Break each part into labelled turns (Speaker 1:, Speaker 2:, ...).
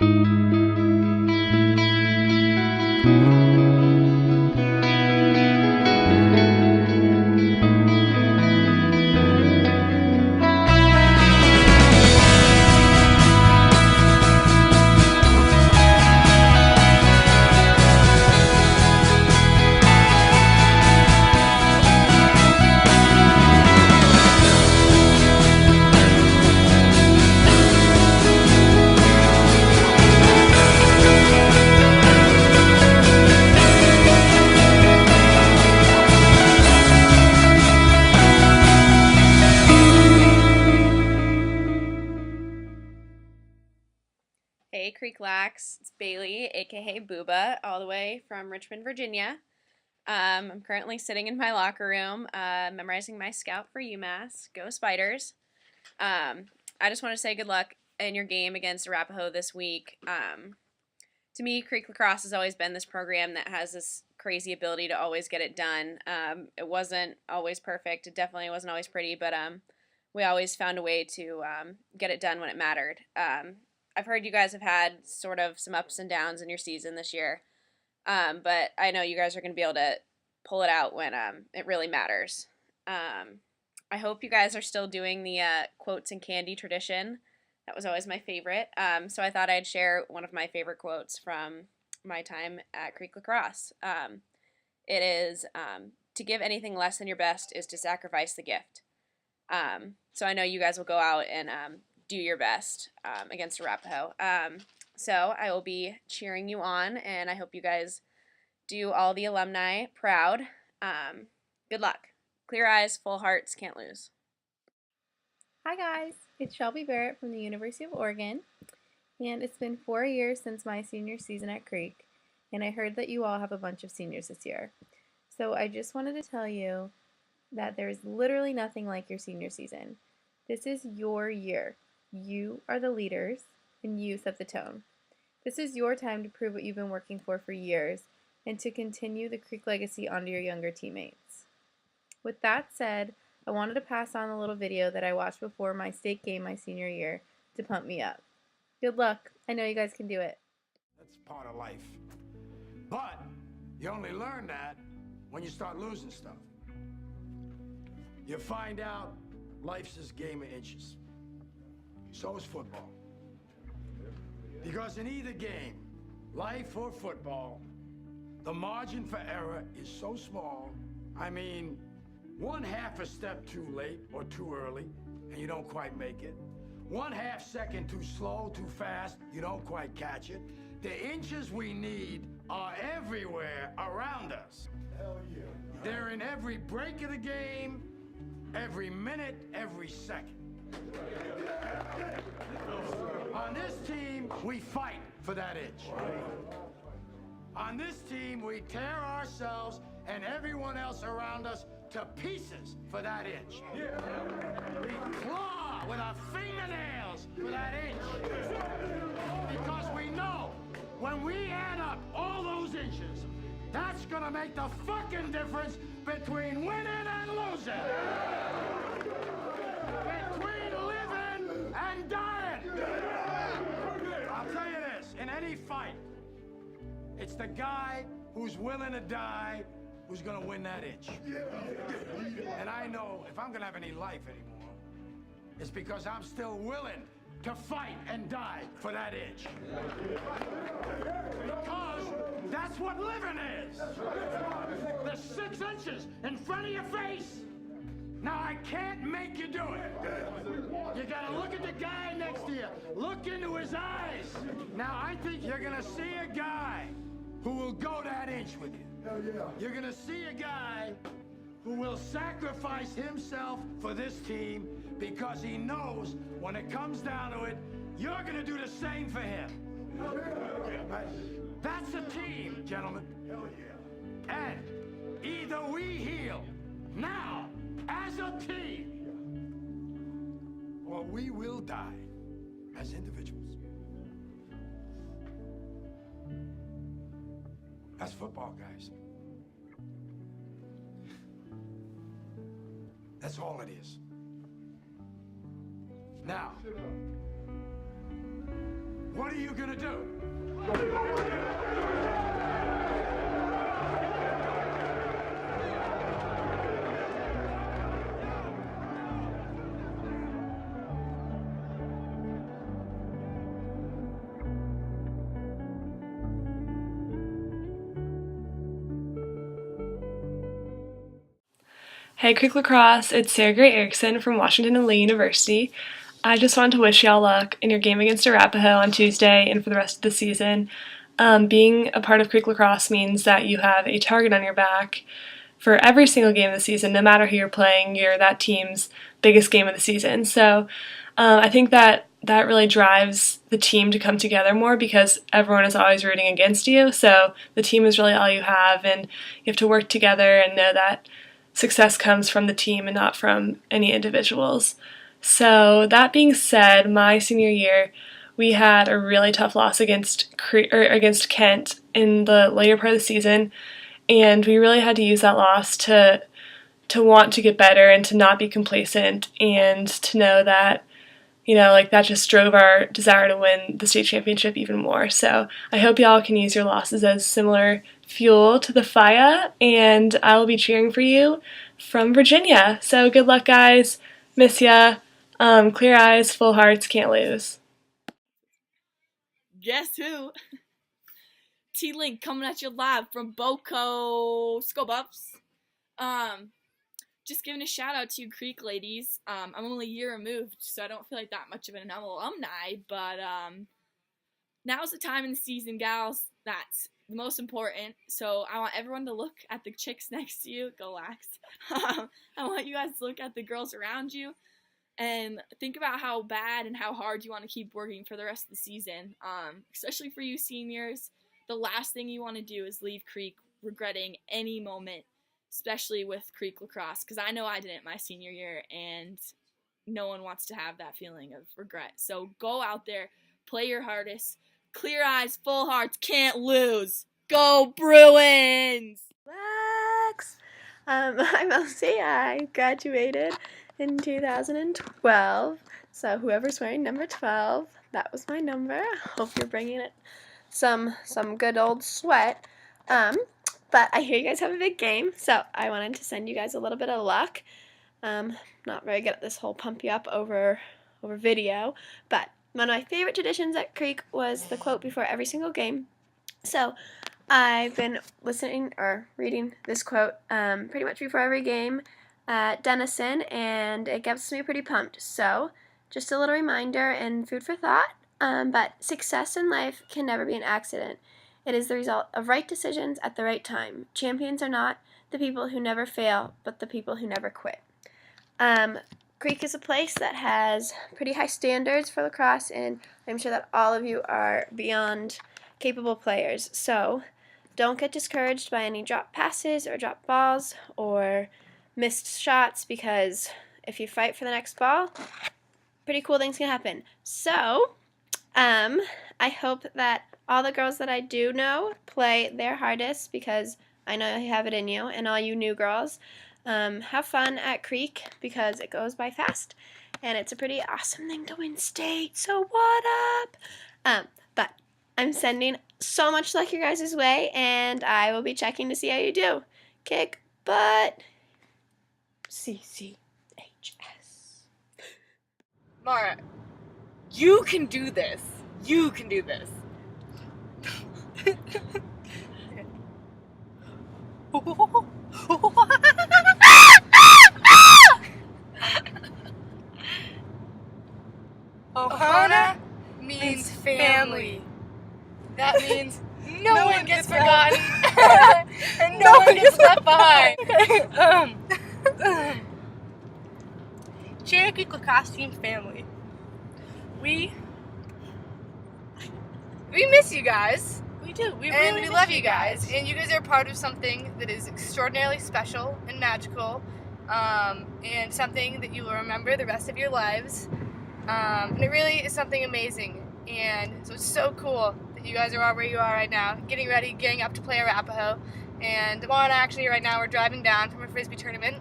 Speaker 1: Hey Cchs, it's Bailey, aka Booba, all the way from Richmond, Virginia. I'm currently sitting in my locker room, memorizing my scout for UMass. Go Spiders! I just want to say good luck in your game against Arapahoe this week. To me, Creek Lacrosse has always been this program that has this crazy ability to always get it done. It wasn't always perfect. It definitely wasn't always pretty, but we always found a way to get it done when it mattered. I've heard you guys have had sort of some ups and downs in your season this year, but I know you guys are going to be able to pull it out when it really matters. I hope you guys are still doing the quotes and candy tradition. That was always my favorite. So I thought I'd share one of my favorite quotes from my time at Creek Lacrosse. It is, to give anything less than your best is to sacrifice the gift. So I know you guys will go out and do your best against Arapahoe. So I will be cheering you on, and I hope you guys do all the alumni proud. Good luck. Clear eyes, full hearts, can't lose.
Speaker 2: Hi guys, it's Shelby Barrett from the University of Oregon, and it's been 4 years since my senior season at Creek, and I heard that you all have a bunch of seniors this year. So I just wanted to tell you that there's literally nothing like your senior season. This is your year. You are the leaders, and you set the tone. This is your time to prove what you've been working for years, and to continue the Creek legacy onto your younger teammates. With that said, I wanted to pass on a little video that I watched before my state game my senior year to pump me up. Good luck. I know you guys can do it.
Speaker 3: That's part of life. But you only learn that when you start losing stuff. You find out life's this game of inches. So is football. Because in either game, life or football, the margin for error is so small. I mean, 1/2 a step too late or too early, and you don't quite make it. 1/2 second too slow, too fast, you don't quite catch it. The inches we need are everywhere around us. Hell yeah. They're in every break of the game, every minute, every second. On this team, we fight for that inch. On this team, we tear ourselves and everyone else around us to pieces for that inch. We claw with our fingernails for that inch. Because we know when we add up all those inches, that's gonna make the fucking difference between winning and losing. Between living and dying. I'll tell you this, in any fight, it's the guy who's willing to die who's gonna win that inch. And I know if I'm gonna have any life anymore, it's because I'm still willing to fight and die for that inch. Because that's what living is. The 6 inches in front of your face. Now, I can't make you do it. You gotta look at the guy next to you. Look into his eyes. Now, I think you're gonna see a guy who will go that inch with you. Hell yeah. You're gonna see a guy who will sacrifice himself for this team because he knows when it comes down to it, you're gonna do the same for him. Right? That's a team, gentlemen. Hell yeah. And either we heal now as a team, or we will die as individuals. That's football, guys. That's all it is. Now, What are you gonna do?
Speaker 4: Hey Creek Lacrosse, it's Sarah Gray Erickson from Washington and Lee University. I just wanted to wish y'all luck in your game against Arapahoe on Tuesday and for the rest of the season. Being a part of Creek Lacrosse means that you have a target on your back for every single game of the season. No matter who you're playing, you're that team's biggest game of the season. So I think that really drives the team to come together more because everyone is always rooting against you. So the team is really all you have, and you have to work together and know that success comes from the team and not from any individuals. So that being said, my senior year, we had a really tough loss against Kent in the later part of the season, and we really had to use that loss to want to get better and to not be complacent and to know that, that just drove our desire to win the state championship even more. So I hope y'all can use your losses as similar fuel to the fire, and I will be cheering for you from Virginia. So good luck, guys. Miss ya. Clear eyes, full hearts, can't lose.
Speaker 5: Guess who? T-Link coming at you live from Boco Skull Buffs. Just giving a shout out to you Creek ladies. I'm only a year removed, so I don't feel like that much of an alumni, but now's the time in the season, gals. That's the most important. So I want everyone to look at the chicks next to you. Go Lax. I want you guys to look at the girls around you and think about how bad and how hard you want to keep working for the rest of the season. Especially for you seniors, the last thing you want to do is leave Creek regretting any moment, especially with Creek Lacrosse, because I know I didn't my senior year, and no one wants to have that feeling of regret. So go out there, play your hardest, clear eyes, full hearts, can't lose. Go Bruins!
Speaker 2: Relax. I'm Elsie. I graduated in 2012. So whoever's wearing number 12, that was my number. Hope you're bringing it some good old sweat. But I hear you guys have a big game, so I wanted to send you guys a little bit of luck. Not very good at this whole pump you up over video, but one of my favorite traditions at Creek was the quote before every single game. So I've been listening or reading this quote pretty much before every game at Denison, and it gets me pretty pumped. So just a little reminder and food for thought, but success in life can never be an accident. It is the result of right decisions at the right time. Champions are not the people who never fail, but the people who never quit. Creek is a place that has pretty high standards for lacrosse, and I'm sure that all of you are beyond capable players. So don't get discouraged by any drop passes or drop balls or missed shots, because if you fight for the next ball, pretty cool things can happen. So I hope that all the girls that I do know play their hardest, because I know you have it in you, and all you new girls, have fun at Creek because it goes by fast, and it's a pretty awesome thing to win state, so what up? But I'm sending so much luck your guys' way, and I will be checking to see how you do. Kick butt. Cchs.
Speaker 5: Mara, you can do this. You can do this.
Speaker 6: Ohana means family. That means no one gets forgotten and no one gets left behind. Cherokee Lacrosse Team family. We miss you guys.
Speaker 5: We do. We
Speaker 6: love you guys. And you guys are part of something that is extraordinarily special and magical, and something that you will remember the rest of your lives. And it really is something amazing. And so it's so cool that you guys are all where you are right now, getting ready, getting up to play Arapahoe. And Juan, actually, right now we're driving down from a Frisbee tournament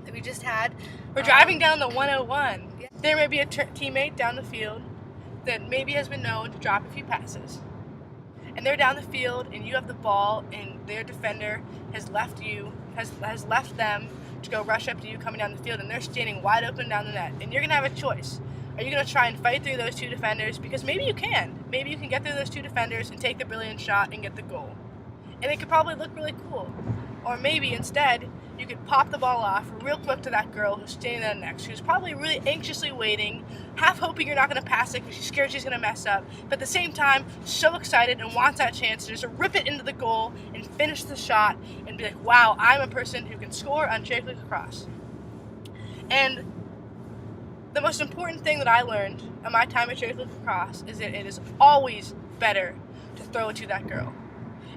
Speaker 6: that we just had. We're driving down the 101. There may be a teammate down the field that maybe has been known to drop a few passes. And they're down the field, and you have the ball, and their defender has left them to go rush up to you coming down the field, and they're standing wide open down the net. And you're going to have a choice. Are you going to try and fight through those two defenders? Because maybe you can. Maybe you can get through those two defenders and take the brilliant shot and get the goal. And it could probably look really cool. Or maybe instead, you could pop the ball off real quick to that girl who's standing there next, who's probably really anxiously waiting, half hoping you're not going to pass it because she's scared she's going to mess up, but at the same time, so excited and wants that chance to just rip it into the goal and finish the shot and be like, wow, I'm a person who can score on cherry click lacrosse. And the most important thing that I learned in my time at cherry click lacrosse is that it is always better to throw it to that girl.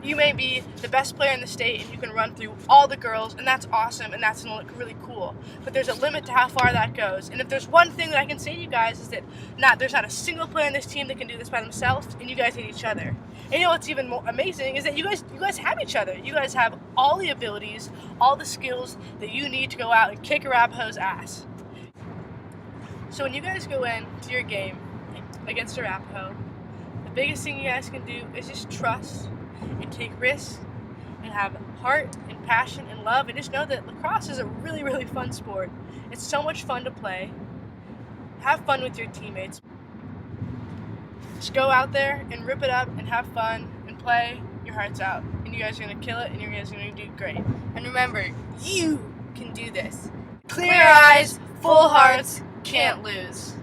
Speaker 6: You may be the best player in the state and you can run through all the girls, and that's awesome and that's going to look really cool. But there's a limit to how far that goes. And if there's one thing that I can say to you guys is that there's not a single player in this team that can do this by themselves, and you guys need each other. And you know what's even more amazing is that you guys have each other. You guys have all the abilities, all the skills that you need to go out and kick Arapahoe's ass. So when you guys go in to your game against Arapahoe, the biggest thing you guys can do is just trust and take risks and have heart and passion and love, and just know that lacrosse is a really, really fun sport. It's so much fun to play. Have fun with your teammates. Just go out there and rip it up and have fun and play your hearts out. And you guys are going to kill it, and you guys are going to do great. And remember, you can do this. Clear eyes, full hearts, can't lose.